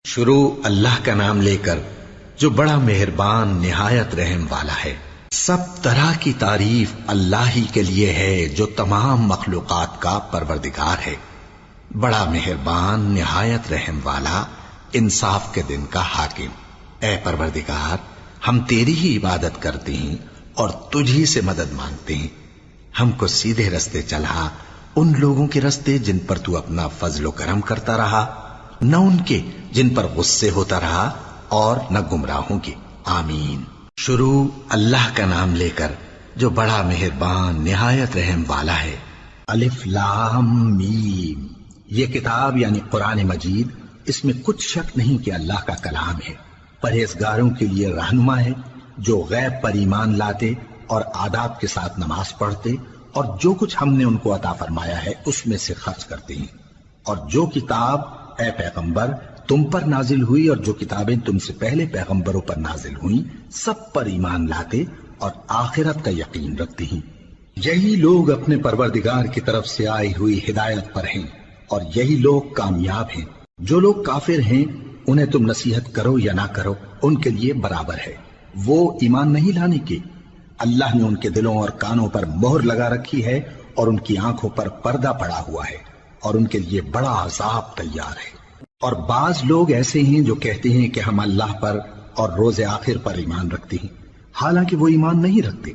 شروع اللہ کا نام لے کر جو بڑا مہربان نہایت رحم والا ہے۔ سب طرح کی تعریف اللہ ہی کے لیے ہے جو تمام مخلوقات کا پروردگار ہے، بڑا مہربان نہایت رحم والا، انصاف کے دن کا حاکم۔ اے پروردگار، ہم تیری ہی عبادت کرتے ہیں اور تجھی سے مدد مانگتے ہیں۔ ہم کو سیدھے رستے چلا، ان لوگوں کے رستے جن پر تو اپنا فضل و کرم کرتا رہا، نہ ان کے جن پر غصے ہوتا رہا اور نہ گمراہوں کے۔ آمین۔ شروع اللہ کا نام لے کر جو بڑا مہربان نہایت رحم والا ہے۔ الف لام میم۔ یہ کتاب یعنی قرآن مجید، اس میں کچھ شک نہیں کہ اللہ کا کلام ہے، پرہیزگاروں کے لیے رہنما ہے، جو غیب پر ایمان لاتے اور آداب کے ساتھ نماز پڑھتے اور جو کچھ ہم نے ان کو عطا فرمایا ہے اس میں سے خرچ کرتے ہیں، اور جو کتاب اے پیغمبر تم پر نازل ہوئی اور جو کتابیں تم سے پہلے پیغمبروں پر نازل ہوئیں سب پر ایمان لاتے اور آخرت کا یقین رکھتے ہیں۔ یہی لوگ اپنے پروردگار کی طرف سے آئی ہوئی ہدایت پر ہیں اور یہی لوگ کامیاب ہیں۔ جو لوگ کافر ہیں انہیں تم نصیحت کرو یا نہ کرو ان کے لیے برابر ہے، وہ ایمان نہیں لانے کے۔ اللہ نے ان کے دلوں اور کانوں پر مہر لگا رکھی ہے اور ان کی آنکھوں پر پردہ پڑا ہوا ہے اور ان کے لیے بڑا عذاب تیار ہے۔ اور بعض لوگ ایسے ہیں جو کہتے ہیں کہ ہم اللہ پر اور روز آخر پر ایمان رکھتے ہیں، حالانکہ وہ ایمان نہیں رکھتے۔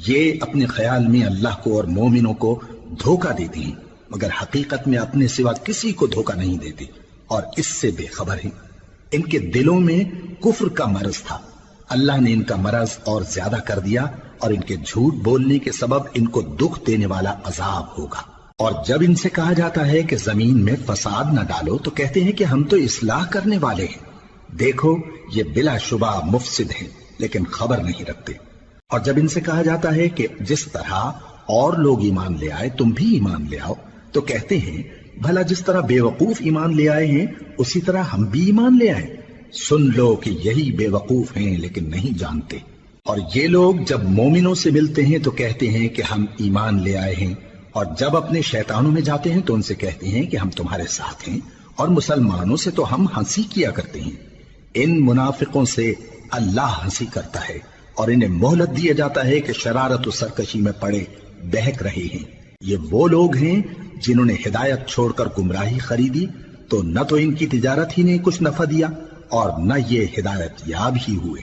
یہ اپنے خیال میں اللہ کو اور مومنوں کو دھوکہ دیتے ہیں، مگر حقیقت میں اپنے سوا کسی کو دھوکہ نہیں دیتے اور اس سے بے خبر ہیں۔ ان کے دلوں میں کفر کا مرض تھا، اللہ نے ان کا مرض اور زیادہ کر دیا اور ان کے جھوٹ بولنے کے سبب ان کو دکھ دینے والا عذاب ہوگا۔ اور جب ان سے کہا جاتا ہے کہ زمین میں فساد نہ ڈالو تو کہتے ہیں کہ ہم تو اصلاح کرنے والے ہیں۔ دیکھو یہ بلا شبہ مفسد ہیں لیکن خبر نہیں رکھتے۔ اور جب ان سے کہا جاتا ہے کہ جس طرح اور لوگ ایمان لے آئے تم بھی ایمان لے آؤ تو کہتے ہیں بھلا جس طرح بے وقوف ایمان لے آئے ہیں اسی طرح ہم بھی ایمان لے آئے۔ سن لو کہ یہی بے وقوف ہیں لیکن نہیں جانتے۔ اور یہ لوگ جب مومنوں سے ملتے ہیں تو کہتے ہیں کہ ہم ایمان لے آئے ہیں، اور جب اپنے شیطانوں میں جاتے ہیں تو ان سے کہتے ہیں کہ ہم تمہارے ساتھ ہیں، اور مسلمانوں سے تو ہم ہنسی کیا کرتے ہیں۔ ان منافقوں سے اللہ ہنسی کرتا ہے اور انہیں مہلت دیا جاتا ہے کہ شرارت و سرکشی میں پڑے بہک رہے ہیں۔ یہ وہ لوگ ہیں جنہوں نے ہدایت چھوڑ کر گمراہی خریدی تو نہ تو ان کی تجارت ہی نے کچھ نفع دیا اور نہ یہ ہدایت یاب ہی ہوئے۔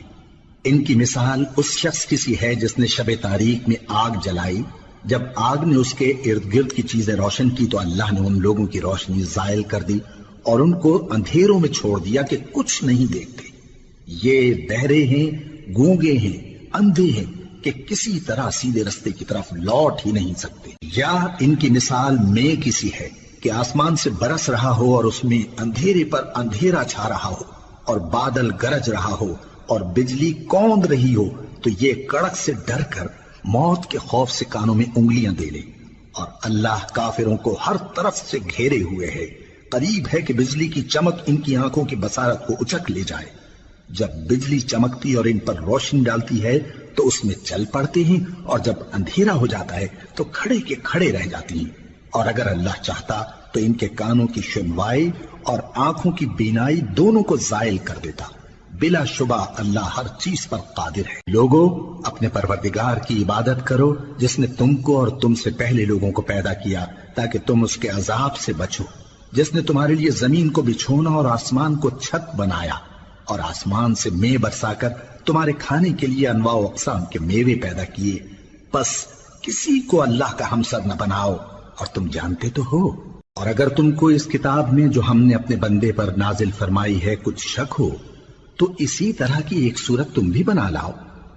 ان کی مثال اس شخص کی سی ہے جس نے شب تاریک میں آگ جلائی، جب آگ نے اس کے ارد گرد کی چیزیں روشن کی تو اللہ نے ان لوگوں کی روشنی زائل کر دی اور ان کو اندھیروں میں چھوڑ دیا کہ کچھ نہیں دیکھتے۔ یہ بہرے ہیں، گونگے ہیں، اندھے ہیں کہ کسی طرح سیدھے رستے کی طرف لوٹ ہی نہیں سکتے۔ یا ان کی مثال میں کسی ہے کہ آسمان سے برس رہا ہو اور اس میں اندھیرے پر اندھیرا چھا رہا ہو اور بادل گرج رہا ہو اور بجلی کوند رہی ہو تو یہ کڑک سے ڈر کر موت کے خوف سے کانوں میں انگلیاں دے لے۔ اور اللہ کافروں کو ہر طرف سے گھیرے ہوئے ہے، قریب ہے کہ بجلی کی چمک ان کی آنکھوں کی بصارت کو اچک لے جائے۔ جب بجلی چمکتی اور ان پر روشنی ڈالتی ہے تو اس میں چل پڑتے ہیں، اور جب اندھیرا ہو جاتا ہے تو کھڑے کے کھڑے رہ جاتی ہیں۔ اور اگر اللہ چاہتا تو ان کے کانوں کی سنوائی اور آنکھوں کی بینائی دونوں کو زائل کر دیتا۔ بلا شبہ اللہ ہر چیز پر قادر ہے۔ لوگو اپنے پروردگار کی عبادت کرو جس نے تم کو اور تم سے پہلے لوگوں کو پیدا کیا تاکہ تم اس کے عذاب سے بچو، جس نے تمہارے لیے زمین کو بچھونا اور آسمان کو چھت بنایا اور آسمان سے مے برسا کر تمہارے کھانے کے لیے انواع و اقسام کے میوے پیدا کیے۔ بس کسی کو اللہ کا ہمسر نہ بناؤ اور تم جانتے تو ہو۔ اور اگر تم کو اس کتاب میں جو ہم نے اپنے بندے پر نازل فرمائی ہے کچھ شک ہو تو اسی طرح کی ایک صورت تم بھی بنا لاؤ،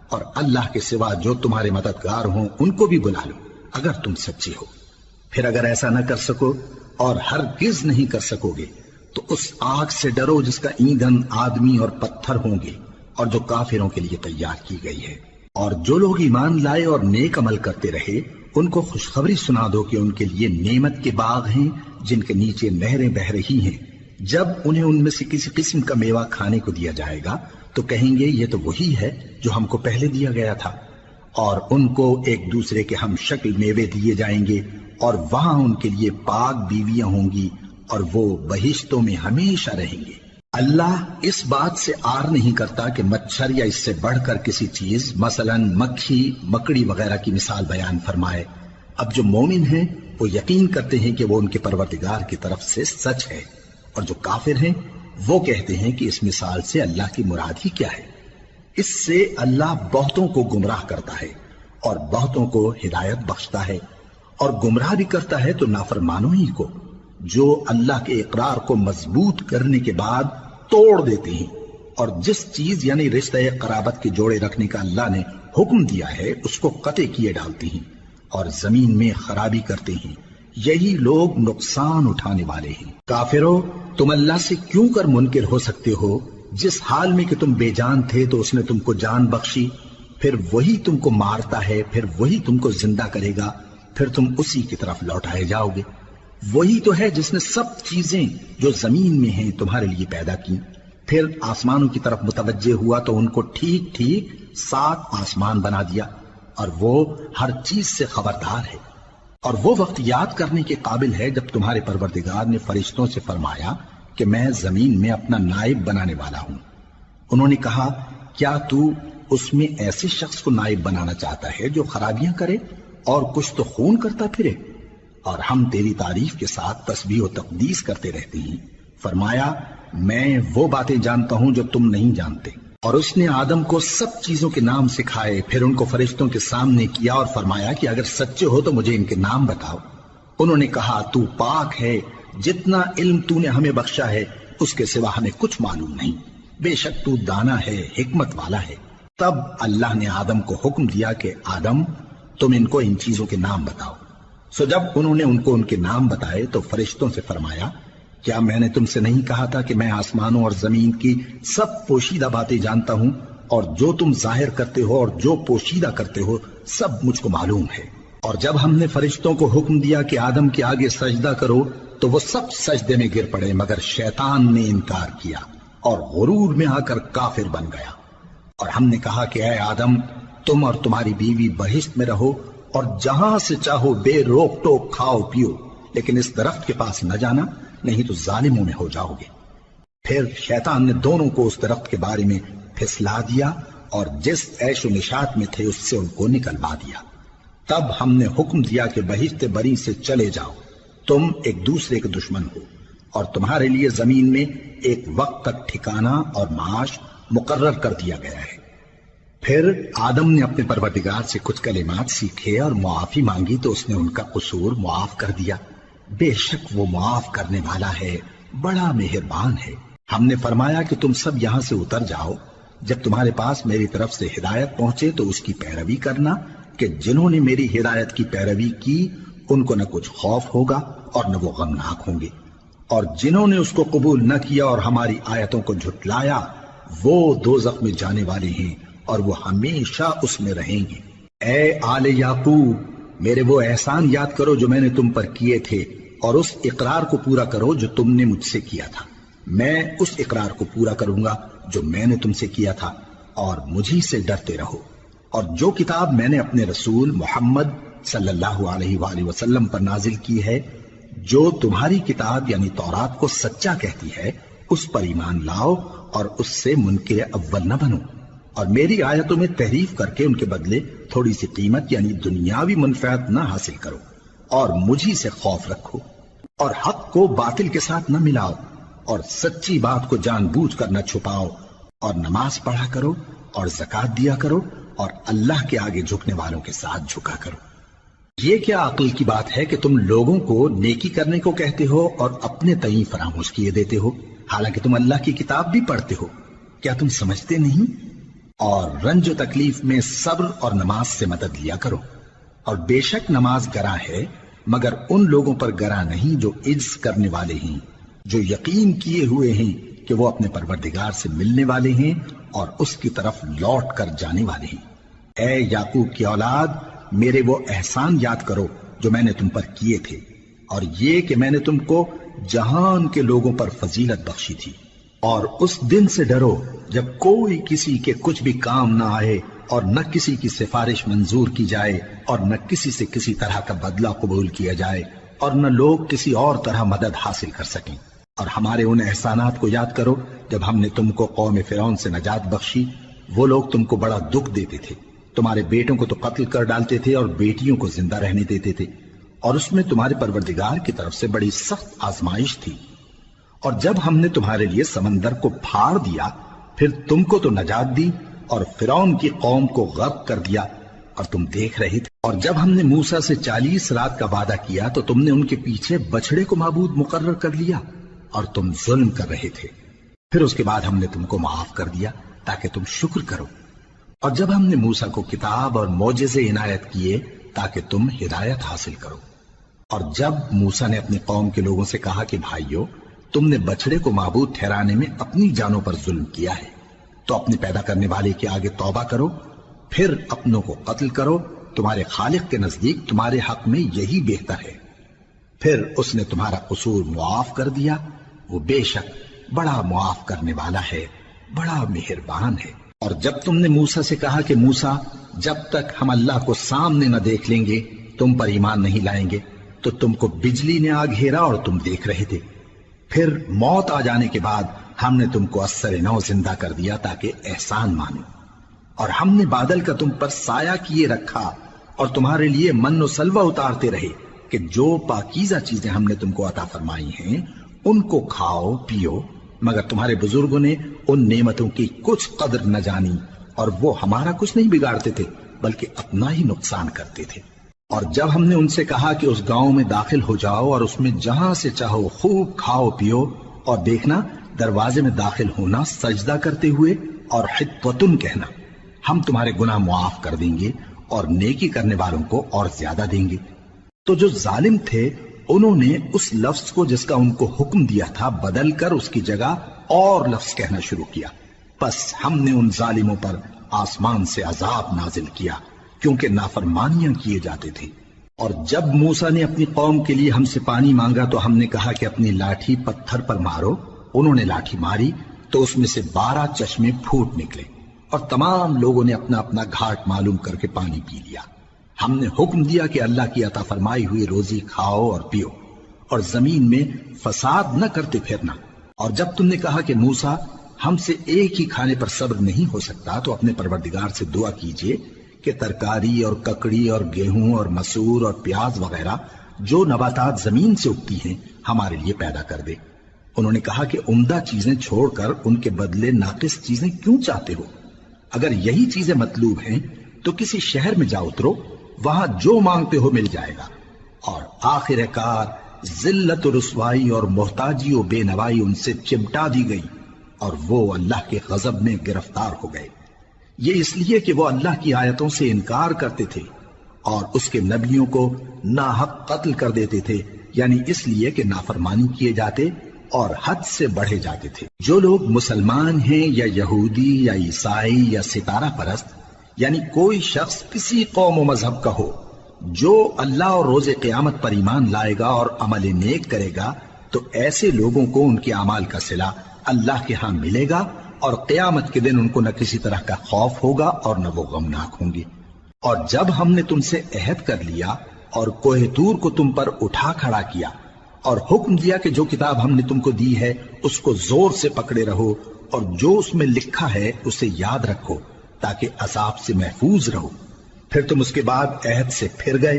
اور اللہ کے سوا جو تمہارے مددگار ہوں ان کو بھی بلا لو اگر تم سچے ہو۔ پھر اگر ایسا نہ کر سکو اور ہرگز نہیں کر سکو گے تو اس آگ سے ڈرو جس کا ایندھن آدمی اور پتھر ہوں گے اور جو کافروں کے لیے تیار کی گئی ہے۔ اور جو لوگ ایمان لائے اور نیک عمل کرتے رہے ان کو خوشخبری سنا دو کہ ان کے لیے نعمت کے باغ ہیں جن کے نیچے نہریں بہہ رہی ہیں۔ جب انہیں ان میں سے کسی قسم کا میوہ کھانے کو دیا جائے گا تو کہیں گے یہ تو وہی ہے جو ہم کو پہلے دیا گیا تھا، اور ان کو ایک دوسرے کے ہم شکل میوے دیے جائیں گے، اور وہاں ان کے لیے پاک بیویاں ہوں گی، اور وہ بہشتوں میں ہمیشہ رہیں گے۔ اللہ اس بات سے آر نہیں کرتا کہ مچھر یا اس سے بڑھ کر کسی چیز مثلا مکھی مکڑی وغیرہ کی مثال بیان فرمائے۔ اب جو مومن ہیں وہ یقین کرتے ہیں کہ وہ ان کے پروردگار کی طرف سے سچ ہے، اور جو کافر ہیں وہ کہتے ہیں کہ اس مثال سے اللہ کی مراد ہی کیا ہے۔ اس سے اللہ بہتوں کو گمراہ کرتا ہے اور بہتوں کو ہدایت بخشتا ہے، اور گمراہ بھی کرتا ہے تو نافرمانوں ہی کو، جو اللہ کے اقرار کو مضبوط کرنے کے بعد توڑ دیتے ہیں، اور جس چیز یعنی رشتہ قرابت کے جوڑے رکھنے کا اللہ نے حکم دیا ہے اس کو قطع کیے ڈالتے ہیں اور زمین میں خرابی کرتے ہیں۔ یہی لوگ نقصان اٹھانے والے ہیں۔ کافرو، تم اللہ سے کیوں کر منکر ہو سکتے ہو؟ جس حال میں کہ تم بے جان تھے تو اس نے تم کو جان بخشی، پھر وہی تم کو مارتا ہے، پھر وہی تم کو زندہ کرے گا، پھر تم اسی کی طرف لوٹائے جاؤ گے۔ وہی تو ہے جس نے سب چیزیں جو زمین میں ہیں تمہارے لیے پیدا کی، پھر آسمانوں کی طرف متوجہ ہوا تو ان کو ٹھیک ٹھیک 7 آسمان بنا دیا، اور وہ ہر چیز سے خبردار ہے۔ اور وہ وقت یاد کرنے کے قابل ہے جب تمہارے پروردگار نے فرشتوں سے فرمایا کہ میں زمین میں اپنا نائب بنانے والا ہوں۔ انہوں نے کہا کیا تو اس میں ایسے شخص کو نائب بنانا چاہتا ہے جو خرابیاں کرے اور کچھ تو خون کرتا پھرے؟ اور ہم تیری تعریف کے ساتھ تسبیح و تقدیس کرتے رہتے ہیں۔ فرمایا میں وہ باتیں جانتا ہوں جو تم نہیں جانتے۔ اور اس نے آدم کو سب چیزوں کے نام سکھائے، پھر ان کو فرشتوں کے سامنے کیا اور فرمایا کہ اگر سچے ہو تو مجھے ان کے نام بتاؤ۔ انہوں نے کہا تو پاک ہے، جتنا علم تو نے ہمیں بخشا ہے اس کے سوا ہمیں کچھ معلوم نہیں، بے شک تو دانا ہے، حکمت والا ہے۔ تب اللہ نے آدم کو حکم دیا کہ آدم تم ان کو ان چیزوں کے نام بتاؤ۔ سو جب انہوں نے ان کو ان کے نام بتائے تو فرشتوں سے فرمایا کیا میں نے تم سے نہیں کہا تھا کہ میں آسمانوں اور زمین کی سب پوشیدہ باتیں جانتا ہوں، اور جو تم ظاہر کرتے ہو اور جو پوشیدہ کرتے ہو سب مجھ کو معلوم ہے۔ اور جب ہم نے فرشتوں کو حکم دیا کہ آدم کے آگے سجدہ کرو تو وہ سب سجدے میں گر پڑے مگر شیطان نے انکار کیا اور غرور میں آ کر کافر بن گیا۔ اور ہم نے کہا کہ اے آدم تم اور تمہاری بیوی بہشت میں رہو اور جہاں سے چاہو بے روک ٹوک کھاؤ پیو، لیکن اس درخت کے پاس نہ جانا نہیں تو ظالموں میں ہو جاؤ گے۔ پھر شیطان نے دونوں کو اس درخت کے بارے میں پھسلا دیا اور جس عیش و نشاط میں تھے اس سے ان کو نکلوا دیا۔ تب ہم نے حکم دیا کہ بہشت بری سے چلے جاؤ، تم ایک دوسرے کے دشمن ہو، اور تمہارے لیے زمین میں ایک وقت تک ٹھکانہ اور معاش مقرر کر دیا گیا ہے۔ پھر آدم نے اپنے پروردگار سے کچھ کلمات سیکھے اور معافی مانگی تو اس نے ان کا قصور معاف کر دیا۔ بے شک وہ معاف کرنے والا ہے، بڑا مہربان ہے۔ ہم نے فرمایا کہ تم سب یہاں سے اتر جاؤ، جب تمہارے پاس میری طرف سے ہدایت پہنچے تو اس کی پیروی کرنا کہ جنہوں نے میری ہدایت کی پیروی کی ان کو نہ کچھ خوف ہوگا اور نہ وہ غمناک ہوں گے، اور جنہوں نے اس کو قبول نہ کیا اور ہماری آیتوں کو جھٹلایا وہ دوزخ میں جانے والے ہیں اور وہ ہمیشہ اس میں رہیں گے۔ اے آل یعقوب، میرے وہ احسان یاد کرو جو میں نے تم پر کیے تھے، اور اس اقرار کو پورا کرو جو تم نے مجھ سے کیا تھا۔ میں اس اقرار کو پورا کروں گا جو میں نے تم سے کیا تھا، اور مجھی سے ڈرتے رہو۔ اور جو کتاب میں نے اپنے رسول محمد صلی اللہ علیہ وآلہ وسلم پر نازل کی ہے، جو تمہاری کتاب یعنی تورات کو سچا کہتی ہے، اس پر ایمان لاؤ اور اس سے منکر اول نہ بنو، اور میری آیتوں میں تحریف کر کے ان کے بدلے تھوڑی سی قیمت یعنی دنیاوی منفعت نہ حاصل کرو، اور مجھی سے خوف رکھو، اور حق کو باطل کے ساتھ نہ ملاؤ، اور سچی بات کو جان بوجھ کر نہ چھپاؤ، اور نماز پڑھا کرو اور زکوٰۃ دیا کرو، اور اللہ کے آگے جھکنے والوں کے ساتھ جھکا کرو۔ یہ کیا عقل کی بات ہے کہ تم لوگوں کو نیکی کرنے کو کہتے ہو اور اپنے تئیں فراموش کیے دیتے ہو، حالانکہ تم اللہ کی کتاب بھی پڑھتے ہو؟ کیا تم سمجھتے نہیں؟ اور رنج و تکلیف میں صبر اور نماز سے مدد لیا کرو، اور بے شک نماز گراں ہے مگر ان لوگوں پر گراں نہیں جو عجز کرنے والے ہیں، جو یقین کیے ہوئے ہیں کہ وہ اپنے پروردگار سے ملنے والے ہیں اور اس کی طرف لوٹ کر جانے والے ہیں۔ اے یعقوب کی اولاد، میرے وہ احسان یاد کرو جو میں نے تم پر کیے تھے، اور یہ کہ میں نے تم کو جہان کے لوگوں پر فضیلت بخشی تھی، اور اس دن سے ڈرو جب کوئی کسی کے کچھ بھی کام نہ آئے اور نہ کسی کی سفارش منظور کی جائے اور نہ کسی سے کسی طرح کا بدلہ قبول کیا جائے اور نہ لوگ کسی اور طرح مدد حاصل کر سکیں۔ اور ہمارے ان احسانات کو یاد کرو جب ہم نے تم کو قوم فرعون سے نجات بخشی۔ وہ لوگ تم کو بڑا دکھ دیتے تھے، تمہارے بیٹوں کو تو قتل کر ڈالتے تھے اور بیٹیوں کو زندہ رہنے دیتے تھے، اور اس میں تمہارے پروردگار کی طرف سے بڑی سخت آزمائش تھی۔ اور جب ہم نے تمہارے لیے سمندر کو پھاڑ دیا پھر تم کو تو نجات دی اور فرعون کی قوم کو غرق کر دیا اور تم دیکھ رہے تھے۔ اور جب ہم نے موسیٰ سے 40 رات کا وعدہ کیا تو تم نے ان کے پیچھے بچڑے کو معبود مقرر کر لیا اور تم ظلم کر رہے تھے۔ پھر اس کے بعد ہم نے تم کو معاف کر دیا تاکہ تم شکر کرو۔ اور جب ہم نے موسیٰ کو کتاب اور معجزے عنایت کیے تاکہ تم ہدایت حاصل کرو۔ اور جب موسیٰ نے اپنی قوم کے لوگوں سے کہا کہ بھائیو، تم نے بچڑے کو معبود ٹھہرانے میں اپنی جانوں پر ظلم کیا ہے، تو اپنے پیدا کرنے والے کے آگے توبہ کرو، پھر اپنوں کو قتل کرو، تمہارے خالق کے نزدیک تمہارے حق میں یہی بہتر ہے۔ پھر اس نے تمہارا قصور معاف کر دیا، وہ بے شک بڑا معاف کرنے والا ہے، بڑا مہربان ہے۔ اور جب تم نے موسیٰ سے کہا کہ موسیٰ، جب تک ہم اللہ کو سامنے نہ دیکھ لیں گے تم پر ایمان نہیں لائیں گے، تو تم کو بجلی نے آ گھیرا اور تم دیکھ رہے تھے۔ پھر موت آ جانے کے بعد ہم نے تم کو اثر نو زندہ کر دیا تاکہ احسان مانو۔ اور ہم نے بادل کا تم پر سایہ کیے رکھا اور تمہارے لیے من و سلوہ اتارتے رہے کہ جو پاکیزہ چیزیں ہم نے تم کو عطا فرمائی ہیں ان کو کھاؤ پیو، مگر تمہارے بزرگوں نے ان نعمتوں کی کچھ قدر نہ جانی اور وہ ہمارا کچھ نہیں بگاڑتے تھے بلکہ اپنا ہی نقصان کرتے تھے۔ اور جب ہم نے ان سے کہا کہ اس گاؤں میں داخل ہو جاؤ اور اس میں جہاں سے چاہو خوب کھاؤ پیو، اور دیکھنا دروازے میں داخل ہونا سجدہ کرتے ہوئے اور حطوتن کہنا، ہم تمہارے گناہ معاف کر دیں گے اور نیکی کرنے والوں کو اور زیادہ دیں گے۔ تو جو ظالم تھے انہوں نے اس لفظ کو جس کا ان کو حکم دیا تھا بدل کر اس کی جگہ اور لفظ کہنا شروع کیا، پس ہم نے ان ظالموں پر آسمان سے عذاب نازل کیا کیونکہ نافرمانیاں کیے جاتے تھے۔ اور جب موسیٰ نے اپنی قوم کے لیے ہم سے پانی مانگا تو ہم نے کہا کہ اپنی لاٹھی پتھر پر مارو۔ انہوں نے لاٹھی ماری تو اس میں سے 12 چشمے پھوٹ نکلے اور تمام لوگوں نے اپنا اپنا گھاٹ معلوم کر کے پانی پی لیا۔ ہم نے حکم دیا کہ اللہ کی عطا فرمائی ہوئی روزی کھاؤ اور پیو اور زمین میں فساد نہ کرتے پھرنا۔ اور جب تم نے کہا کہ موسیٰ ہم سے ایک ہی کھانے پر صبر نہیں ہو سکتا تو اپنے پروردگار سے دعا کیجئے کہ ترکاری اور ککڑی اور گیہوں اور مسور اور پیاز وغیرہ جو نباتات زمین سے اگتی ہیں ہمارے لیے پیدا کر دے۔ انہوں نے کہا کہ عمدہ چیزیں چھوڑ کر ان کے بدلے ناقص چیزیں کیوں چاہتے ہو؟ اگر یہی چیزیں مطلوب ہیں تو کسی شہر میں جا اترو، وہاں جو مانگتے ہو مل جائے گا۔ اور آخر کار ذلت و رسوائی اور محتاجی و بے نوائی ان سے چمٹا دی گئی اور وہ اللہ کے غضب میں گرفتار ہو گئے۔ یہ اس لیے کہ وہ اللہ کی آیتوں سے انکار کرتے تھے اور اس کے نبیوں کو ناحق قتل کر دیتے تھے، یعنی اس لیے کہ نافرمانی کیے جاتے اور حد سے بڑھے جاتے تھے۔ جو لوگ مسلمان ہیں یا یہودی یا عیسائی یا ستارہ پرست، یعنی کوئی شخص کسی قوم و مذہب کا ہو، جو اللہ اور روز قیامت پر ایمان لائے گا اور عمل نیک کرے گا تو ایسے لوگوں کو ان کے اعمال کا صلہ اللہ کے ہاں ملے گا اور قیامت کے دن ان کو نہ کسی طرح کا خوف ہوگا اور نہ وہ غمناک ہوں گے۔ اور جب ہم نے تم سے عہد کر لیا اور کوہ طور کو تم پر اٹھا کھڑا کیا اور حکم دیا کہ جو کتاب ہم نے تم کو دی ہے اس کو زور سے پکڑے رہو اور جو اس میں لکھا ہے اسے یاد رکھو تاکہ عذاب سے محفوظ رہو، پھر تم اس کے بعد عہد سے پھر گئے،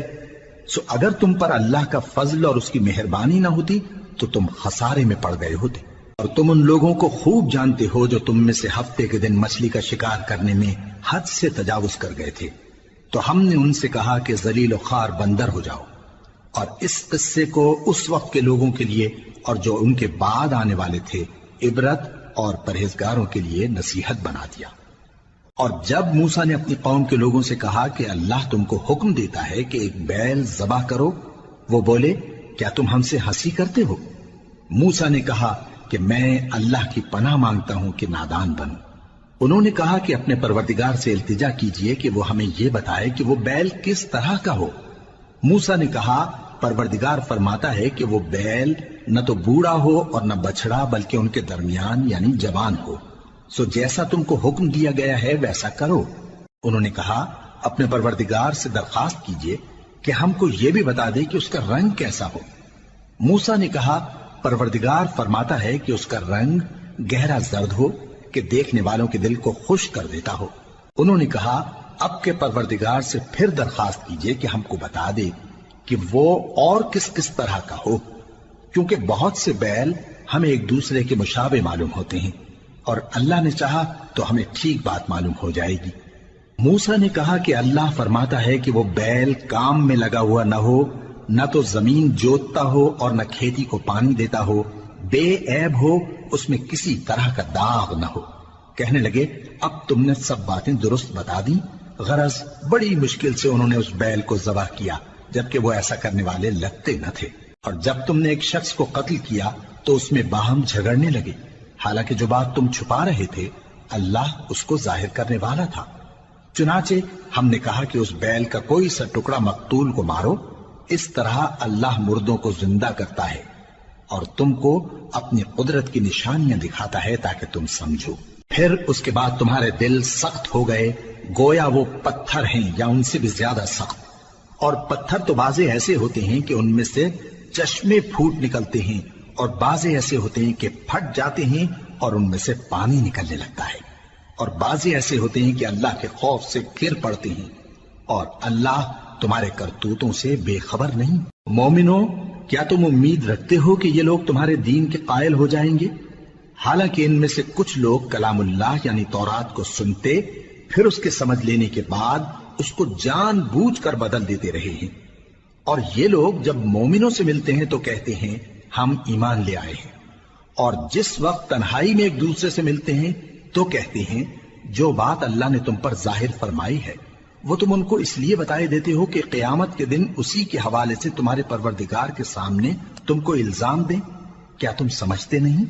سو اگر تم پر اللہ کا فضل اور اس کی مہربانی نہ ہوتی تو تم خسارے میں پڑ گئے ہوتے۔ اور تم ان لوگوں کو خوب جانتے ہو جو تم میں سے ہفتے کے دن مچھلی کا شکار کرنے میں حد سے تجاوز کر گئے تھے، تو ہم نے ان سے کہا کہ ذلیل و خوار بندر ہو جاؤ، اور اس قصے کو اس وقت کے لوگوں کے لیے اور جو ان کے بعد آنے والے تھے عبرت اور پرہیزگاروں کے لیے نصیحت بنا دیا۔ اور جب موسیٰ نے اپنی قوم کے لوگوں سے کہا کہ اللہ تم کو حکم دیتا ہے کہ ایک بیل ذبح کرو، وہ بولے کیا تم ہم سے ہنسی کرتے ہو؟ موسیٰ نے کہا کہ میں اللہ کی پناہ مانگتا ہوں کہ نادان بنوں۔ انہوں نے کہا کہ اپنے پروردگار سے التجا کیجئے کہ وہ ہمیں یہ بتائے کہ وہ بیل کس طرح کا ہو۔ موسیٰ نے کہا پروردگار فرماتا ہے کہ وہ بیل نہ تو بوڑھا ہو اور نہ بچڑا، بلکہ ان کے درمیان یعنی جوان ہو، سو جیسا تم کو حکم دیا گیا ہے ویسا کرو۔ انہوں نے کہا اپنے پروردگار سے درخواست کیجئے کہ ہم کو یہ بھی بتا دے کہ اس کا رنگ کیسا ہو۔ موسیٰ نے کہا پروردگار فرماتا ہے کہ اس کا رنگ گہرا زرد ہو کہ دیکھنے والوں کے دل کو خوش کر دیتا ہو۔ انہوں نے کہا اب کے پروردگار سے پھر درخواست کیجئے کہ ہم کو بتا دے کہ وہ اور کس کس طرح کا ہو، کیونکہ بہت سے بیل ہمیں ایک دوسرے کے مشابہ معلوم ہوتے ہیں، اور اللہ نے چاہا تو ہمیں ٹھیک بات معلوم ہو جائے گی۔ موسیٰ نے کہا کہ اللہ فرماتا ہے کہ وہ بیل کام میں لگا ہوا نہ ہو، نہ تو زمین جوتتا ہو اور نہ کھیتی کو پانی دیتا ہو، بے عیب ہو، اس میں کسی طرح کا داغ نہ ہو۔ کہنے لگے اب تم نے سب باتیں درست بتا دی۔ غرض بڑی مشکل سے انہوں نے اس بیل کو ذبح کیا، جبکہ وہ ایسا کرنے والے لگتے نہ تھے۔ اور جب تم نے ایک شخص کو قتل کیا تو اس میں باہم جھگڑنے لگے، حالانکہ جو بات تم چھپا رہے تھے اللہ اس کو ظاہر کرنے والا تھا۔ چنانچہ ہم نے کہا کہ اس بیل کا کوئی سا ٹکڑا مقتول کو مارو، اس طرح اللہ مردوں کو زندہ کرتا ہے اور تم کو اپنی قدرت کی نشانیاں دکھاتا ہے تاکہ تم سمجھو۔ پھر اس کے بعد تمہارے دل سخت ہو گئے، گویا وہ پتھر ہیں یا ان سے بھی زیادہ سخت۔ اور پتھر تو بعضے ایسے ہوتے ہیں کہ ان میں سے چشمے پھوٹ نکلتے ہیں، اور بعضے ایسے ہوتے ہیں کہ پھٹ جاتے ہیں اور ان میں سے پانی نکلنے لگتا ہے، اور بعضے ایسے ہوتے ہیں کہ اللہ کے خوف سے گر پڑتے ہیں، اور اللہ تمہارے کرتوتوں سے بے خبر نہیں۔ مومنو، کیا تم امید رکھتے ہو کہ یہ لوگ تمہارے دین کے قائل ہو جائیں گے؟ حالانکہ ان میں سے کچھ لوگ کلام اللہ یعنی تورات کو سنتے پھر اس کے سمجھ لینے کے بعد اس کو جان بوجھ کر بدل دیتے رہے ہیں، اور یہ لوگ جب مومنوں سے ملتے ہیں تو کہتے ہیں ہم ایمان لے آئے ہیں، اور جس وقت تنہائی میں ایک دوسرے سے ملتے ہیں تو کہتے ہیں جو بات اللہ نے تم پر ظاہر فرمائی ہے وہ تم ان کو اس لیے بتائے دیتے ہو کہ قیامت کے دن اسی کے حوالے سے تمہارے پروردگار کے سامنے تم کو الزام دیں۔ کیا تم سمجھتے نہیں؟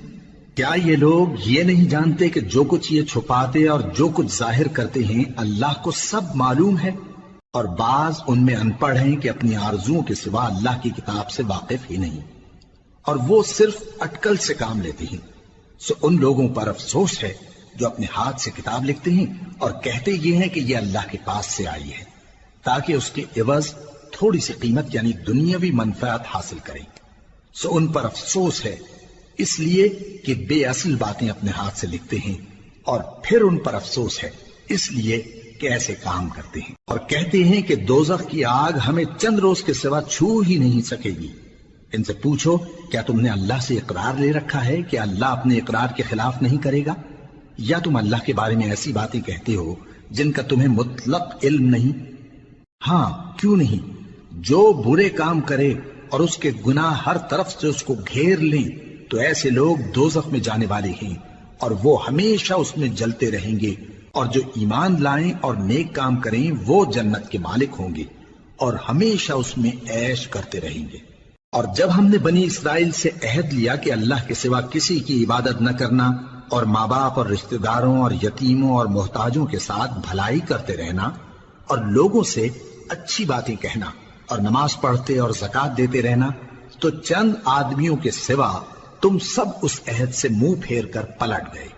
کیا یہ لوگ یہ نہیں جانتے کہ جو کچھ یہ چھپاتے اور جو کچھ ظاہر کرتے ہیں اللہ کو سب معلوم ہے؟ اور بعض ان میں ان پڑھ ہیں کہ اپنی آرزوؤں کے سوا اللہ کی کتاب سے واقف ہی نہیں، اور وہ صرف اٹکل سے کام لیتے ہیں۔ سو ان لوگوں پر افسوس ہے جو اپنے ہاتھ سے کتاب لکھتے ہیں اور کہتے یہ ہیں کہ یہ اللہ کے پاس سے آئی ہے، تاکہ اس کے عوض تھوڑی سی قیمت یعنی دنیاوی منفعت حاصل کریں۔ سو ان پر افسوس ہے اس لیے کہ بے اصل باتیں اپنے ہاتھ سے لکھتے ہیں، اور پھر ان پر افسوس ہے اس لیے کہ ایسے کام کرتے ہیں، اور کہتے ہیں کہ دوزخ کی آگ ہمیں چند روز کے سوا چھو ہی نہیں سکے گی۔ ان سے پوچھو کیا تم نے اللہ سے اقرار لے رکھا ہے کہ اللہ اپنے اقرار کے خلاف نہیں کرے گا؟ یا تم اللہ کے بارے میں ایسی باتیں کہتے ہو جن کا تمہیں مطلق علم نہیں؟ ہاں کیوں نہیں، جو برے کام کرے اور اس کے گناہ ہر طرف سے اس کو گھیر لیں تو ایسے لوگ دوزخ میں جانے والے ہیں، اور وہ ہمیشہ اس میں جلتے رہیں گے، اور جو ایمان لائیں اور نیک کام کریں وہ جنت کے مالک ہوں گے اور ہمیشہ اس میں عیش کرتے رہیں گے۔ اور جب ہم نے بنی اسرائیل سے عہد لیا کہ اللہ کے سوا کسی کی عبادت نہ کرنا، اور ماں باپ اور رشتہ داروں اور یتیموں اور محتاجوں کے ساتھ بھلائی کرتے رہنا، اور لوگوں سے اچھی باتیں کہنا، اور نماز پڑھتے اور زکوٰۃ دیتے رہنا، تو چند آدمیوں کے سوا تم سب اس عہد سے منہ پھیر کر پلٹ گئے۔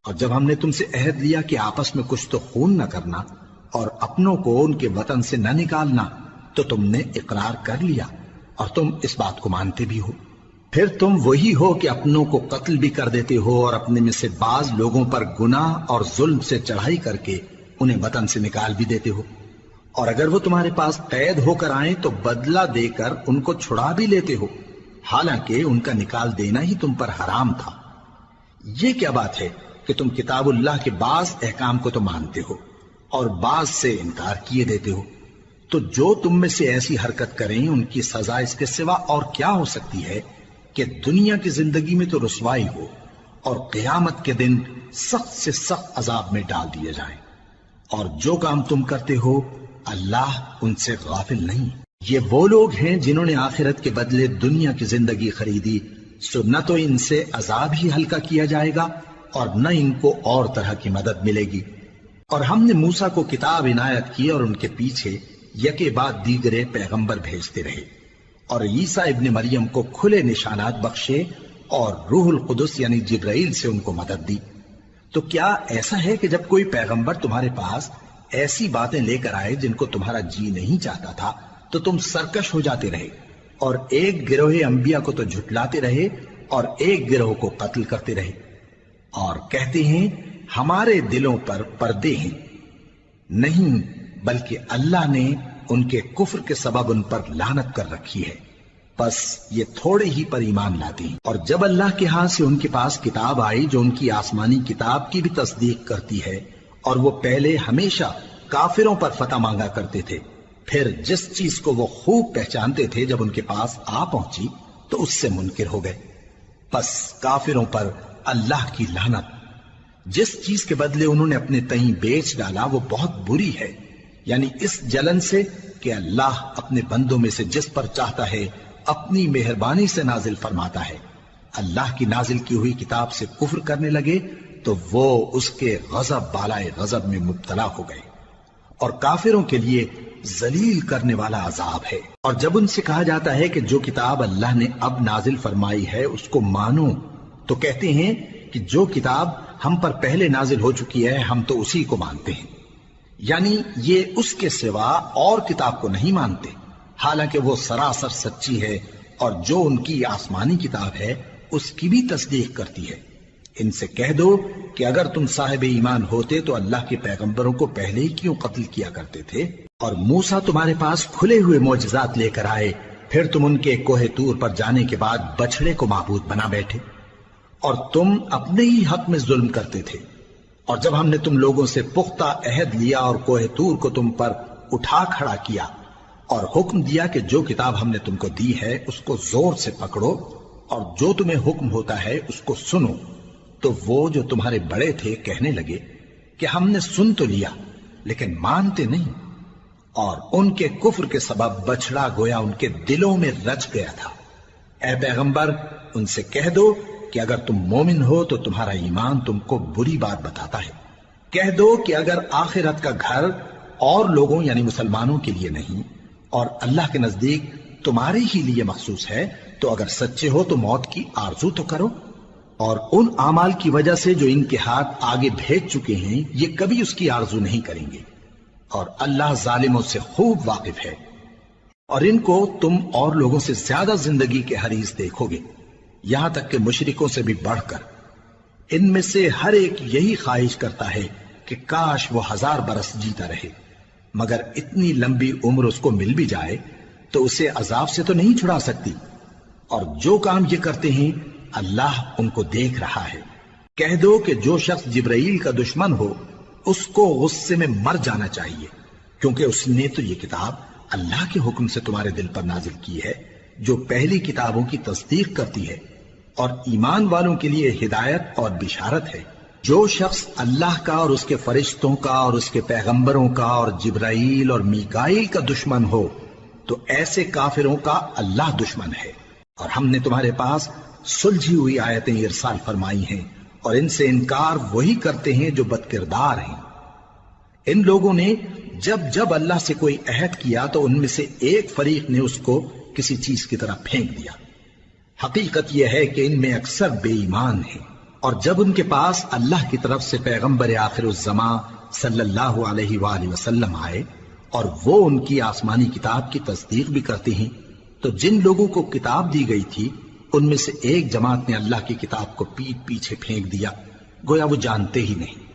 اور جب ہم نے تم سے عہد لیا کہ آپس میں کچھ تو خون نہ کرنا اور اپنوں کو ان کے وطن سے نہ نکالنا، تو تم نے اقرار کر لیا اور تم اس بات کو مانتے بھی ہو۔ پھر تم وہی ہو کہ اپنوں کو قتل بھی کر دیتے ہو اور اپنے میں سے بعض لوگوں پر گناہ اور ظلم سے چڑھائی کر کے انہیں وطن سے نکال بھی دیتے ہو، اور اگر وہ تمہارے پاس قید ہو کر آئیں تو بدلہ دے کر ان کو چھڑا بھی لیتے ہو، حالانکہ ان کا نکال دینا ہی تم پر حرام تھا۔ یہ کیا بات ہے کہ تم کتاب اللہ کے بعض احکام کو تو مانتے ہو اور بعض سے انکار کیے دیتے ہو؟ تو جو تم میں سے ایسی حرکت کریں ان کی سزا اس کے سوا اور کیا ہو سکتی ہے کہ دنیا کی زندگی میں تو رسوائی ہو اور قیامت کے دن سخت سے سخت عذاب میں ڈال دیے جائیں۔ اور جو کام تم کرتے ہو اللہ ان سے غافل نہیں۔ یہ وہ لوگ ہیں جنہوں نے آخرت کے بدلے دنیا کی زندگی خریدی، سو نہ تو ان سے عذاب ہی ہلکا کیا جائے گا اور نہ ان کو اور طرح کی مدد ملے گی۔ اور ہم نے موسیٰ کو کتاب عنایت کی اور ان کے پیچھے یکے بعد دیگرے پیغمبر بھیجتے رہے، اور عیسیٰ ابن مریم کو کھلے نشانات بخشے اور روح القدس یعنی جبرائیل سے ان کو مدد دی۔ تو کیا ایسا ہے کہ جب کوئی پیغمبر تمہارے پاس ایسی باتیں لے کر آئے جن کو تمہارا جی نہیں چاہتا تھا تو تم سرکش ہو جاتے رہے، اور ایک گروہ انبیاء کو تو جھٹلاتے رہے اور ایک گروہ کو قتل کرتے رہے، اور کہتے ہیں ہمارے دلوں پر پردے ہیں؟ نہیں، بلکہ اللہ نے ان کے کفر کے سبب ان پر لعنت کر رکھی ہے، بس یہ تھوڑے ہی پر ایمان لاتے ہیں۔ اور جب اللہ کے ہاں سے ان کے پاس کتاب آئی جو ان کی آسمانی کتاب کی بھی تصدیق کرتی ہے، اور وہ پہلے ہمیشہ کافروں پر فتح مانگا کرتے تھے، پھر جس چیز کو وہ خوب پہچانتے تھے جب ان کے پاس آ پہنچی تو اس سے منکر ہو گئے، بس کافروں پر اللہ کی لعنت۔ جس چیز کے بدلے انہوں نے اپنے تئیں بیچ ڈالا وہ بہت بری ہے، یعنی اس جلن سے کہ اللہ اپنے بندوں میں سے جس پر چاہتا ہے اپنی مہربانی سے نازل فرماتا ہے۔ اللہ کی نازل کی ہوئی کتاب سے کفر کرنے لگے تو وہ اس کے غضب بالائے غضب میں مبتلا ہو گئے، اور کافروں کے لیے ذلیل کرنے والا عذاب ہے۔ اور جب ان سے کہا جاتا ہے کہ جو کتاب اللہ نے اب نازل فرمائی ہے اس کو مانو، تو کہتے ہیں کہ جو کتاب ہم پر پہلے نازل ہو چکی ہے ہم تو اسی کو مانتے ہیں، یعنی یہ اس کے سوا اور کتاب کو نہیں مانتے، حالانکہ وہ سراسر سچی ہے، اور جو ان کی آسمانی کتاب ہے اس کی بھی تصدیق کرتی ہے۔ ان سے کہہ دو کہ اگر تم صاحب ایمان ہوتے تو اللہ کے پیغمبروں کو پہلے ہی کیوں قتل کیا کرتے تھے؟ اور موسیٰ تمہارے پاس کھلے ہوئے معجزات لے کر آئے، پھر تم ان کے کوہ طور پر جانے کے بعد بچڑے کو معبود بنا بیٹھے، اور تم اپنے ہی حق میں ظلم کرتے تھے۔ اور جب ہم نے تم لوگوں سے پختہ عہد لیا اور کوہ طور کو تم پر اٹھا کھڑا کیا اور حکم دیا کہ جو کتاب ہم نے تم کو دی ہے اس کو زور سے پکڑو اور جو تمہیں حکم ہوتا ہے اس کو سنو، تو وہ جو تمہارے بڑے تھے کہنے لگے کہ ہم نے سن تو لیا لیکن مانتے نہیں، اور ان کے کفر کے سبب بچڑا گویا ان کے دلوں میں رچ گیا تھا۔ اے پیغمبر ان سے کہہ دو کہ اگر تم مومن ہو تو تمہارا ایمان تم کو بری بات بتاتا ہے۔ کہہ دو کہ اگر آخرت کا گھر اور لوگوں یعنی مسلمانوں کے لیے نہیں اور اللہ کے نزدیک تمہارے ہی لیے مخصوص ہے تو اگر سچے ہو تو موت کی آرزو تو کرو، اور ان اعمال کی وجہ سے جو ان کے ہاتھ آگے بھیج چکے ہیں یہ کبھی اس کی آرزو نہیں کریں گے، اور اللہ ظالموں سے خوب واقف ہے۔ اور ان کو تم اور لوگوں سے زیادہ زندگی کے حریص دیکھو گے، یہاں تک کہ مشرکوں سے بھی بڑھ کر۔ ان میں سے ہر ایک یہی خواہش کرتا ہے کہ کاش وہ 1000 برس جیتا رہے، مگر اتنی لمبی عمر اس کو مل بھی جائے تو اسے عذاب سے تو نہیں چھڑا سکتی، اور جو کام یہ کرتے ہیں اللہ ان کو دیکھ رہا ہے۔ کہہ دو کہ جو شخص جبرائیل کا دشمن ہو اس کو غصے میں مر جانا چاہیے، کیونکہ اس نے تو یہ کتاب اللہ کے حکم سے تمہارے دل پر نازل کی ہے جو پہلی کتابوں کی تصدیق کرتی ہے، اور ایمان والوں کے لیے ہدایت اور بشارت ہے۔ جو شخص اللہ کا اور اس کے فرشتوں کا اور اس کے پیغمبروں کا اور جبرائیل اور میکائیل کا دشمن ہو تو ایسے کافروں کا اللہ دشمن ہے۔ اور ہم نے تمہارے پاس سلجھی ہوئی آیتیں ارسال فرمائی ہیں، اور ان سے انکار وہی کرتے ہیں جو بد کردار ہیں۔ ان لوگوں نے جب جب اللہ سے کوئی عہد کیا تو ان میں سے ایک فریق نے اس کو کسی چیز کی طرح پھینک دیا۔ حقیقت یہ ہے کہ ان میں اکثر بے ایمان ہیں، اور جب ان کے پاس اللہ کی طرف سے پیغمبر آخر الزمان صلی اللہ علیہ وآلہ وسلم آئے اور وہ ان کی آسمانی کتاب کی تصدیق بھی کرتے ہیں، تو جن لوگوں کو کتاب دی گئی تھی ان میں سے ایک جماعت نے اللہ کی کتاب کو پیٹ پیچھے پھینک دیا، گویا وہ جانتے ہی نہیں،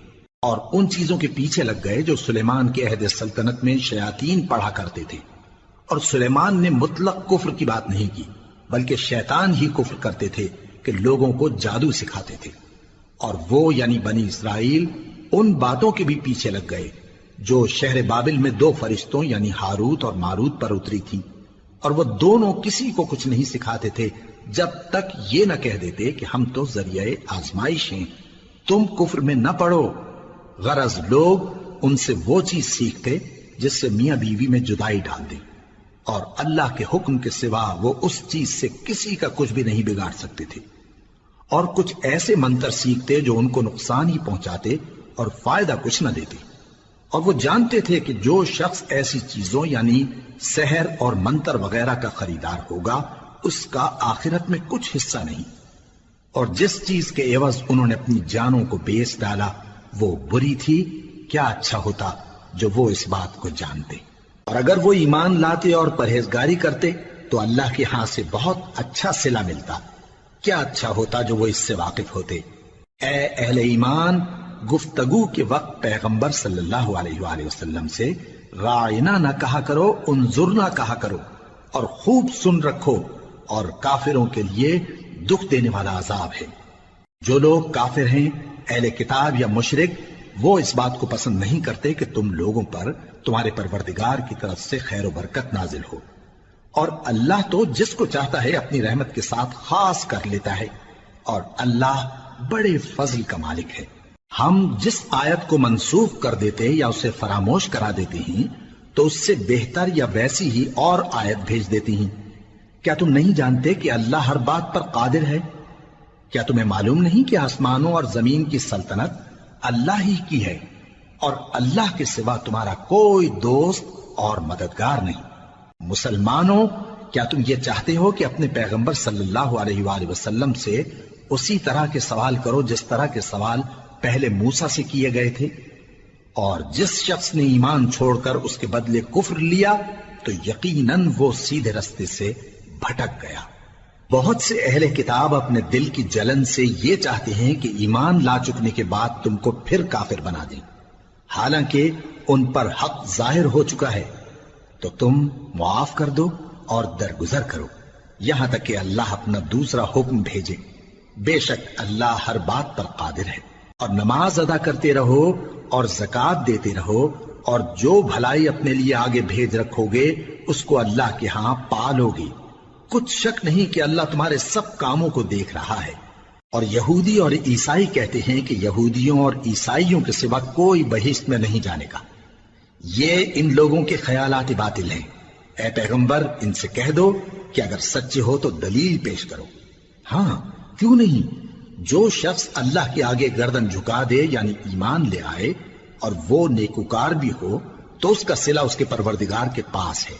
اور ان چیزوں کے پیچھے لگ گئے جو سلیمان کے عہد سلطنت میں شیاطین پڑھا کرتے تھے۔ اور سلیمان نے مطلق کفر کی بات نہیں کی، بلکہ شیطان ہی کفر کرتے تھے کہ لوگوں کو جادو سکھاتے تھے، اور وہ یعنی بنی اسرائیل ان باتوں کے بھی پیچھے لگ گئے جو شہر بابل میں 2 فرشتوں یعنی ہاروت اور ماروت پر اتری تھی، اور وہ دونوں کسی کو کچھ نہیں سکھاتے تھے جب تک یہ نہ کہہ دیتے کہ ہم تو ذریعہ آزمائش ہیں، تم کفر میں نہ پڑو۔ غرض لوگ ان سے وہ چیز سیکھتے جس سے میاں بیوی میں جدائی ڈال دیں، اور اللہ کے حکم کے سوا وہ اس چیز سے کسی کا کچھ بھی نہیں بگاڑ سکتے تھے، اور کچھ ایسے منتر سیکھتے جو ان کو نقصان ہی پہنچاتے اور فائدہ کچھ نہ دیتے، اور وہ جانتے تھے کہ جو شخص ایسی چیزوں یعنی سحر اور منتر وغیرہ کا خریدار ہوگا اس کا آخرت میں کچھ حصہ نہیں، اور جس چیز کے عوض انہوں نے اپنی جانوں کو بیچ ڈالا وہ بری تھی۔ کیا اچھا ہوتا جو وہ اس بات کو جانتے، اور اگر وہ ایمان لاتے اور پرہیزگاری کرتے تو اللہ کے ہاں سے بہت اچھا صلہ ملتا۔ کیا اچھا ہوتا جو وہ اس سے واقف ہوتے۔ اے اہل ایمان، گفتگو کے وقت پیغمبر صلی اللہ علیہ وآلہ وسلم سے رائنا نہ کہا کرو، انظرنا کہا کرو، اور خوب سن رکھو، اور کافروں کے لیے دکھ دینے والا عذاب ہے۔ جو لوگ کافر ہیں، اہل کتاب یا مشرک، وہ اس بات کو پسند نہیں کرتے کہ تم لوگوں پر تمہارے پروردگار کی طرف سے خیر و برکت نازل ہو، اور اللہ تو جس کو چاہتا ہے اپنی رحمت کے ساتھ خاص کر لیتا ہے، اور اللہ بڑے فضل کا مالک ہے۔ ہم جس آیت کو منسوخ کر دیتے یا اسے فراموش کرا دیتے ہیں تو اس سے بہتر یا ویسی ہی اور آیت بھیج دیتی ہیں۔ کیا تم نہیں جانتے کہ اللہ ہر بات پر قادر ہے؟ کیا تمہیں معلوم نہیں کہ آسمانوں اور زمین کی سلطنت اللہ ہی کی ہے، اور اللہ کے سوا تمہارا کوئی دوست اور مددگار نہیں؟ مسلمانوں، کیا تم یہ چاہتے ہو کہ اپنے پیغمبر صلی اللہ علیہ وآلہ وسلم سے اسی طرح کے سوال کرو جس طرح کے سوال پہلے موسیٰ سے کیے گئے تھے؟ اور جس شخص نے ایمان چھوڑ کر اس کے بدلے کفر لیا تو یقیناً وہ سیدھے رستے سے بھٹک گیا۔ بہت سے اہل کتاب اپنے دل کی جلن سے یہ چاہتے ہیں کہ ایمان لا چکنے کے بعد تم کو پھر کافر بنا دیں، حالانکہ ان پر حق ظاہر ہو چکا ہے۔ تو تم معاف کر دو اور درگزر کرو یہاں تک کہ اللہ اپنا دوسرا حکم بھیجے۔ بے شک اللہ ہر بات پر قادر ہے۔ اور نماز ادا کرتے رہو اور زکوٰۃ دیتے رہو، اور جو بھلائی اپنے لیے آگے بھیج رکھو گے اس کو اللہ کے ہاں پالو گے۔ کچھ شک نہیں کہ اللہ تمہارے سب کاموں کو دیکھ رہا ہے۔ اور یہودی اور عیسائی کہتے ہیں کہ یہودیوں اور عیسائیوں کے سوا کوئی بہشت میں نہیں جانے کا۔ یہ ان لوگوں کے خیالات باطل ہیں۔ اے پیغمبر، ان سے کہہ دو کہ اگر سچے ہو تو دلیل پیش کرو۔ ہاں، کیوں نہیں؟ جو شخص اللہ کے آگے گردن جھکا دے یعنی ایمان لے آئے اور وہ نیکوکار بھی ہو تو اس کا صلہ اس کے پروردگار کے پاس ہے،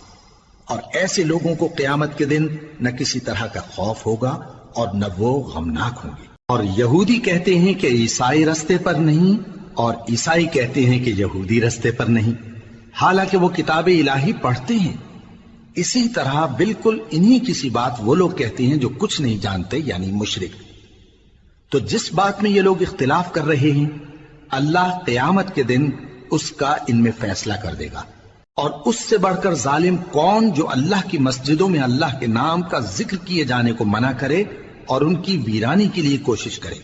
اور ایسے لوگوں کو قیامت کے دن نہ کسی طرح کا خوف ہوگا اور نہ وہ غمناک ہوں گے۔ اور یہودی کہتے ہیں کہ عیسائی رستے پر نہیں، اور عیسائی کہتے ہیں کہ یہودی رستے پر نہیں، حالانکہ وہ کتاب الہی پڑھتے ہیں۔ اسی طرح بالکل انہی کسی بات وہ لوگ کہتے ہیں جو کچھ نہیں جانتے یعنی مشرک۔ تو جس بات میں یہ لوگ اختلاف کر رہے ہیں اللہ قیامت کے دن اس کا ان میں فیصلہ کر دے گا۔ اور اس سے بڑھ کر ظالم کون جو اللہ کی مسجدوں میں اللہ کے نام کا ذکر کیے جانے کو منع کرے اور ان کی ویرانی کے لیے کوشش کرے۔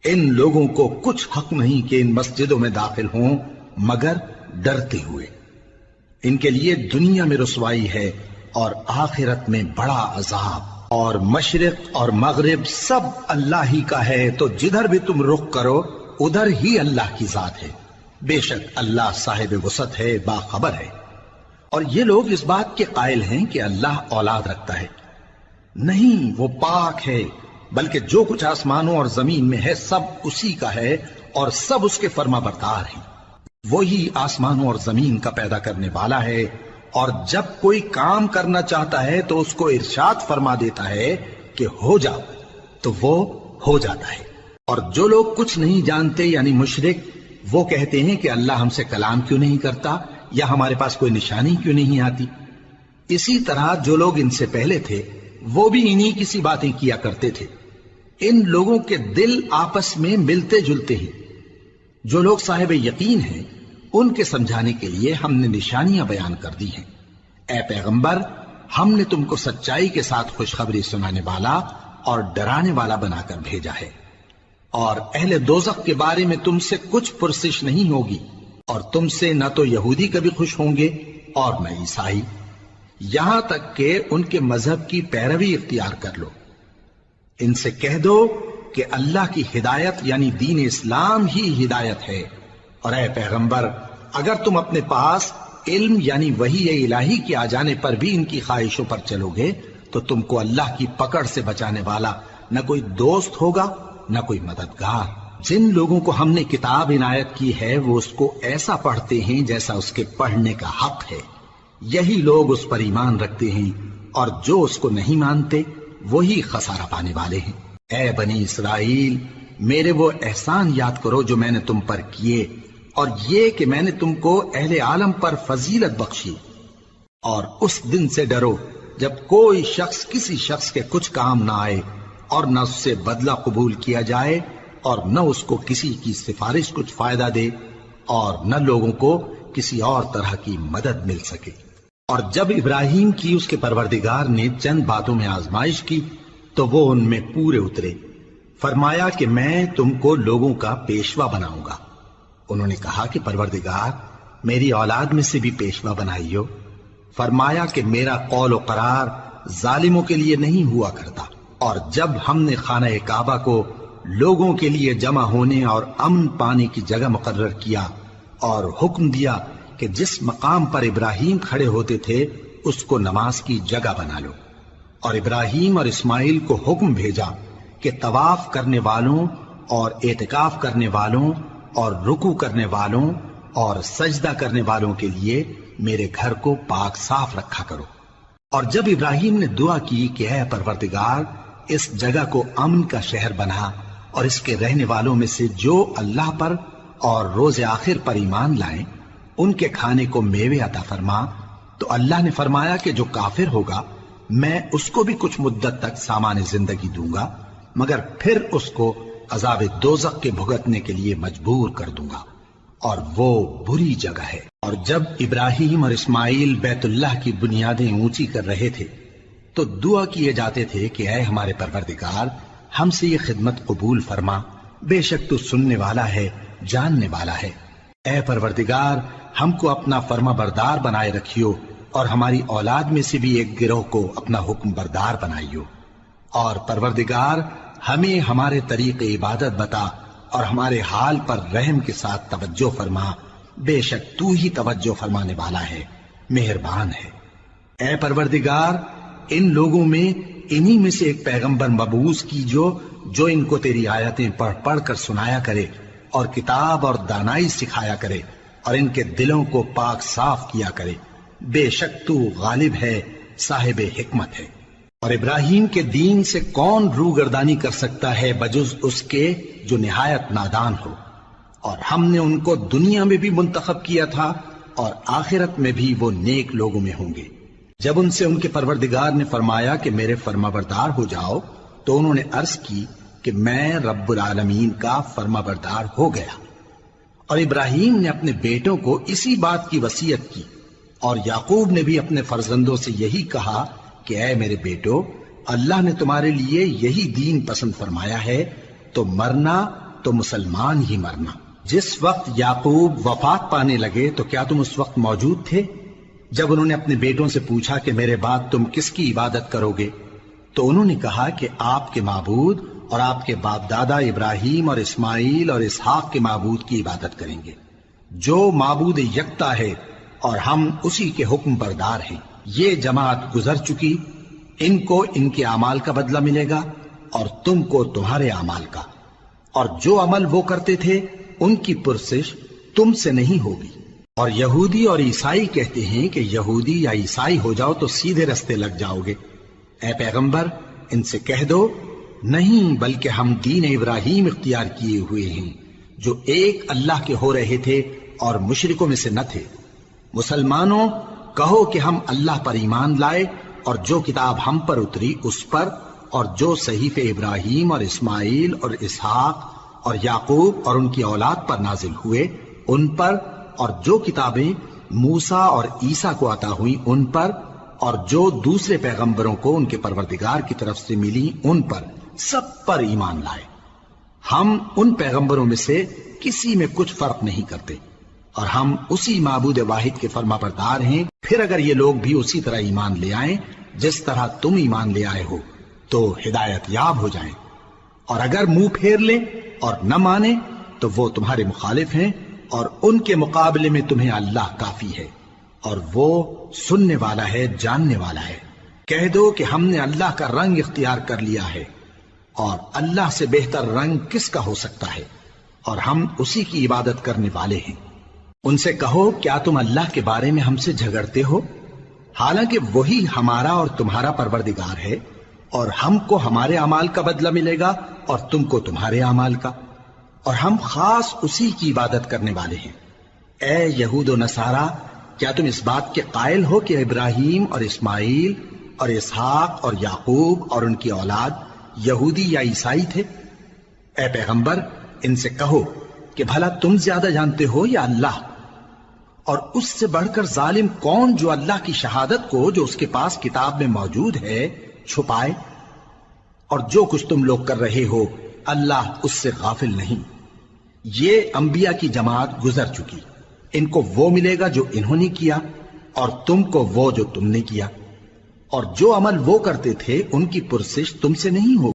ان لوگوں کو کچھ حق نہیں کہ ان مسجدوں میں داخل ہوں مگر ڈرتے ہوئے۔ ان کے لیے دنیا میں رسوائی ہے اور آخرت میں بڑا عذاب۔ اور مشرق اور مغرب سب اللہ ہی کا ہے، تو جدھر بھی تم رخ کرو ادھر ہی اللہ کی ذات ہے۔ بے شک اللہ صاحب وسعت ہے، باخبر ہے۔ اور یہ لوگ اس بات کے قائل ہیں کہ اللہ اولاد رکھتا ہے۔ نہیں، وہ پاک ہے، بلکہ جو کچھ آسمانوں اور زمین میں ہے سب اسی کا ہے، اور سب اس کے فرما بردار ہیں۔ وہی آسمانوں اور زمین کا پیدا کرنے والا ہے، اور جب کوئی کام کرنا چاہتا ہے تو اس کو ارشاد فرما دیتا ہے کہ ہو جا، تو وہ ہو جاتا ہے۔ اور جو لوگ کچھ نہیں جانتے یعنی مشرک، وہ کہتے ہیں کہ اللہ ہم سے کلام کیوں نہیں کرتا، یا ہمارے پاس کوئی نشانی کیوں نہیں آتی۔ اسی طرح جو لوگ ان سے پہلے تھے وہ بھی انہی کسی باتیں کیا کرتے تھے۔ ان لوگوں کے دل آپس میں ملتے جلتے ہیں۔ جو لوگ صاحب یقین ہیں ان کے سمجھانے کے لیے ہم نے نشانیاں بیان کر دی ہیں۔ اے پیغمبر، ہم نے تم کو سچائی کے ساتھ خوشخبری سنانے والا اور ڈرانے والا بنا کر بھیجا ہے، اور اہل دوزخ کے بارے میں تم سے کچھ پرسش نہیں ہوگی، اور تم سے نہ تو یہودی کبھی خوش ہوں گے اور نہ عیسائی، یہاں تک کہ ان کے مذہب کی پیروی اختیار کر لو۔ ان سے کہہ دو کہ اللہ کی ہدایت یعنی دین اسلام ہی ہدایت ہے، اور اے پیغمبر اگر تم اپنے پاس علم یعنی وحی الہی کے آ جانے پر بھی ان کی خواہشوں پر چلو گے تو تم کو اللہ کی پکڑ سے بچانے والا نہ کوئی دوست ہوگا نہ کوئی مددگار۔ جن لوگوں کو ہم نے کتاب عنایت کی ہے وہ اس کو ایسا پڑھتے ہیں جیسا اس کے پڑھنے کا حق ہے، یہی لوگ اس پر ایمان رکھتے ہیں، اور جو اس کو نہیں مانتے وہی خسارہ پانے والے ہیں۔ اے بنی اسرائیل، میرے وہ احسان یاد کرو جو میں نے تم پر کیے، اور یہ کہ میں نے تم کو اہل عالم پر فضیلت بخشی، اور اس دن سے ڈرو جب کوئی شخص کسی شخص کے کچھ کام نہ آئے، اور نہ اس سے بدلہ قبول کیا جائے، اور نہ اس کو کسی کی سفارش کچھ فائدہ دے، اور نہ لوگوں کو کسی اور طرح کی مدد مل سکے۔ اور جب ابراہیم کی اس کے پروردگار نے چند باتوں میں آزمائش کی تو وہ ان میں پورے اترے۔ فرمایا کہ میں تم کو لوگوں کا پیشوا بناؤں گا۔ انہوں نے کہا کہ پروردگار، میری اولاد میں سے بھی پیشوا بنائیو۔ فرمایا کہ میرا قول و قرار ظالموں کے لیے نہیں ہوا کرتا۔ اور جب ہم نے خانہ کعبہ کو لوگوں کے لیے جمع ہونے اور امن پانے کی جگہ مقرر کیا اور حکم دیا کہ جس مقام پر ابراہیم کھڑے ہوتے تھے اس کو نماز کی جگہ بنا لو، اور ابراہیم اور اسماعیل کو حکم بھیجا کہ طواف کرنے والوں اور اعتکاف کرنے والوں اور رکوع کرنے والوں اور سجدہ کرنے والوں کے لیے میرے گھر کو پاک صاف رکھا کرو۔ اور جب ابراہیم نے دعا کی کہ اے پروردگار، اس جگہ کو امن کا شہر بنا، اور اس کے رہنے والوں میں سے جو اللہ پر اور روز آخر پر ایمان لائیں ان کے کھانے کو میوے عطا فرما، تو اللہ نے فرمایا کہ جو کافر ہوگا میں اس کو بھی کچھ مدت تک سامان زندگی دوں گا، مگر پھر اس کو عذاب دوزخ کے بھگتنے کے لیے مجبور کر دوں گا، اور وہ بری جگہ ہے۔ اور جب ابراہیم اور اسماعیل بیت اللہ کی بنیادیں اونچی کر رہے تھے تو دعا کیے جاتے تھے کہ اے ہمارے پروردگار، ہم سے یہ خدمت قبول فرما، بے شک تو سننے والا ہے، جاننے والا ہے۔ اے پروردگار، ہم کو اپنا فرما بردار بنائے رکھیو، اور ہماری اولاد میں سے بھی ایک گروہ کو اپنا حکم بردار بنائیو، اور پروردگار ہمیں ہمارے طریق عبادت بتا، اور ہمارے حال پر رحم کے ساتھ توجہ فرما، بے شک تو ہی توجہ فرمانے والا ہے، مہربان ہے۔ اے پروردگار، ان لوگوں میں انہی میں سے ایک پیغمبر مبعوث کیجو جو ان کو تیری آیتیں پڑھ پڑھ کر سنایا کرے، اور کتاب اور دانائی سکھایا کرے، اور ان کے دلوں کو پاک صاف کیا کرے، بے شک تو غالب ہے، صاحب حکمت ہے۔ اور ابراہیم کے دین سے کون روگردانی کر سکتا ہے بجز اس کے جو نہایت نادان ہو، اور ہم نے ان کو دنیا میں بھی منتخب کیا تھا اور آخرت میں بھی وہ نیک لوگوں میں ہوں گے۔ جب ان سے ان کے پروردگار نے فرمایا کہ میرے فرما بردار ہو جاؤ تو انہوں نے عرض کی کہ میں رب العالمین کا فرما بردار ہو گیا۔ اور ابراہیم نے اپنے بیٹوں کو اسی بات کی وصیت کی، اور یعقوب نے بھی اپنے فرزندوں سے یہی کہا کہ اے میرے بیٹو، اللہ نے تمہارے لیے یہی دین پسند فرمایا ہے، تو مرنا تو مسلمان ہی مرنا۔ جس وقت یعقوب وفات پانے لگے تو کیا تم اس وقت موجود تھے جب انہوں نے اپنے بیٹوں سے پوچھا کہ میرے بعد تم کس کی عبادت کرو گے؟ تو انہوں نے کہا کہ آپ کے معبود اور آپ کے باپ دادا ابراہیم اور اسماعیل اور اسحاق کے معبود کی عبادت کریں گے، جو معبود یکتا ہے، اور ہم اسی کے حکم بردار ہیں۔ یہ جماعت گزر چکی، ان کو ان کے اعمال کا بدلہ ملے گا اور تم کو تمہارے اعمال کا، اور جو عمل وہ کرتے تھے ان کی پرسش تم سے نہیں ہوگی۔ اور یہودی اور عیسائی کہتے ہیں کہ یہودی یا عیسائی ہو جاؤ تو سیدھے رستے لگ جاؤ گے۔ اے پیغمبر، ان سے کہہ دو نہیں، بلکہ ہم دین ابراہیم اختیار کیے ہوئے ہیں جو ایک اللہ کے ہو رہے تھے اور مشرکوں میں سے نہ تھے۔ مسلمانوں، کہو کہ ہم اللہ پر ایمان لائے اور جو کتاب ہم پر اتری اس پر، اور جو صحیفے ابراہیم اور اسماعیل اور اسحاق اور یعقوب اور ان کی اولاد پر نازل ہوئے ان پر، اور جو کتابیں موسیٰ اور عیسیٰ کو عطا ہوئیں ان پر، اور جو دوسرے پیغمبروں کو ان کے پروردگار کی طرف سے ملی ان پر، سب پر ایمان لائے۔ ہم ان پیغمبروں میں سے کسی میں کچھ فرق نہیں کرتے، اور ہم اسی معبود واحد کے فرما بردار ہیں۔ پھر اگر یہ لوگ بھی اسی طرح ایمان لے آئیں جس طرح تم ایمان لے آئے ہو تو ہدایت یاب ہو جائیں، اور اگر منہ پھیر لیں اور نہ مانے تو وہ تمہارے مخالف ہیں، اور ان کے مقابلے میں تمہیں اللہ کافی ہے، اور وہ سننے والا ہے، جاننے والا ہے۔ کہہ دو کہ ہم نے اللہ کا رنگ اختیار کر لیا ہے، اور اللہ سے بہتر رنگ کس کا ہو سکتا ہے؟ اور ہم اسی کی عبادت کرنے والے ہیں۔ ان سے کہو کیا تم اللہ کے بارے میں ہم سے جھگڑتے ہو، حالانکہ وہی ہمارا اور تمہارا پروردگار ہے، اور ہم کو ہمارے اعمال کا بدلہ ملے گا اور تم کو تمہارے اعمال کا، اور ہم خاص اسی کی عبادت کرنے والے ہیں۔ اے یہود و نصارا، کیا تم اس بات کے قائل ہو کہ ابراہیم اور اسماعیل اور اسحاق اور یعقوب اور ان کی اولاد یہودی یا عیسائی تھے؟ اے پیغمبر، ان سے کہو کہ بھلا تم زیادہ جانتے ہو یا اللہ؟ اور اس سے بڑھ کر ظالم کون جو اللہ کی شہادت کو جو اس کے پاس کتاب میں موجود ہے چھپائے؟ اور جو کچھ تم لوگ کر رہے ہو اللہ اس سے غافل نہیں۔ یہ انبیاء کی جماعت گزر چکی، ان کو وہ ملے گا جو انہوں نے کیا، اور تم کو وہ جو تم نے کیا، اور جو عمل وہ کرتے تھے ان کی پرسش تم سے نہیں ہوگی۔